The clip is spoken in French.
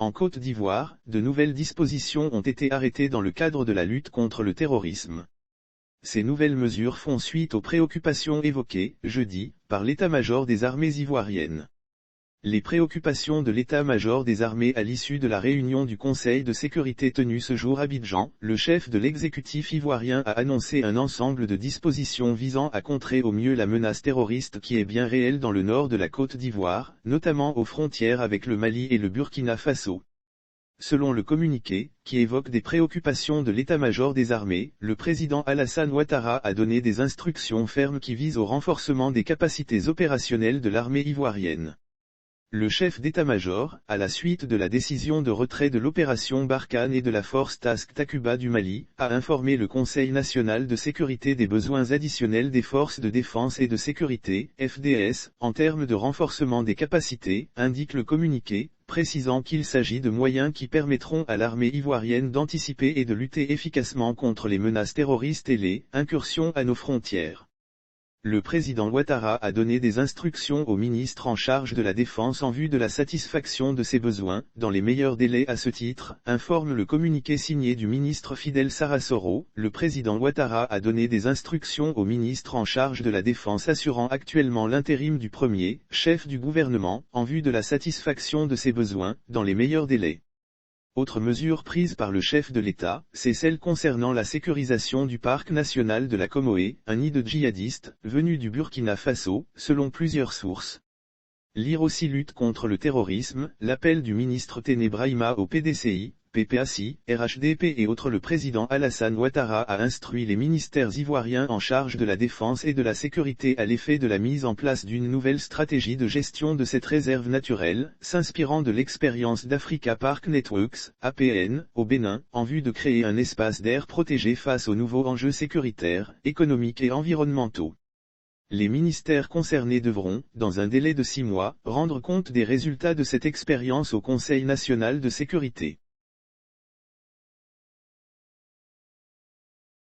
En Côte d'Ivoire, de nouvelles dispositions ont été arrêtées dans le cadre de la lutte contre le terrorisme. Ces nouvelles mesures font suite aux préoccupations évoquées, jeudi, par l'état-major des armées ivoiriennes. Les préoccupations de l'état-major des armées à l'issue de la réunion du Conseil de sécurité tenue ce jour à Abidjan, le chef de l'exécutif ivoirien a annoncé un ensemble de dispositions visant à contrer au mieux la menace terroriste qui est bien réelle dans le nord de la Côte d'Ivoire, notamment aux frontières avec le Mali et le Burkina Faso. Selon le communiqué, qui évoque des préoccupations de l'état-major des armées, le président Alassane Ouattara a donné des instructions fermes qui visent au renforcement des capacités opérationnelles de l'armée ivoirienne. Le chef d'état-major, à la suite de la décision de retrait de l'opération Barkhane et de la force Task Takuba du Mali, a informé le Conseil national de sécurité des besoins additionnels des forces de défense et de sécurité, FDS, en termes de renforcement des capacités, indique le communiqué, précisant qu'il s'agit de moyens qui permettront à l'armée ivoirienne d'anticiper et de lutter efficacement contre les menaces terroristes et les incursions à nos frontières. Le président Ouattara a donné des instructions au ministre en charge de la Défense en vue de la satisfaction de ses besoins, dans les meilleurs délais à ce titre, informe le communiqué signé du ministre Fidel Sarasoro. Le président Ouattara a donné des instructions au ministre en charge de la Défense assurant actuellement l'intérim du premier chef du gouvernement, en vue de la satisfaction de ses besoins, dans les meilleurs délais. Autre mesure prise par le chef de l'État, c'est celle concernant la sécurisation du parc national de la Comoé, un nid de djihadistes, venus du Burkina Faso, selon plusieurs sources. Lire aussi lutte contre le terrorisme, l'appel du ministre Téné Brahima au PDCI, PPACI, RHDP et autres. Le président Alassane Ouattara a instruit les ministères ivoiriens en charge de la défense et de la sécurité à l'effet de la mise en place d'une nouvelle stratégie de gestion de cette réserve naturelle, s'inspirant de l'expérience d'Africa Park Networks, APN, au Bénin, en vue de créer un espace d'air protégé face aux nouveaux enjeux sécuritaires, économiques et environnementaux. Les ministères concernés devront, dans un délai de 6 mois, rendre compte des résultats de cette expérience au Conseil national de sécurité.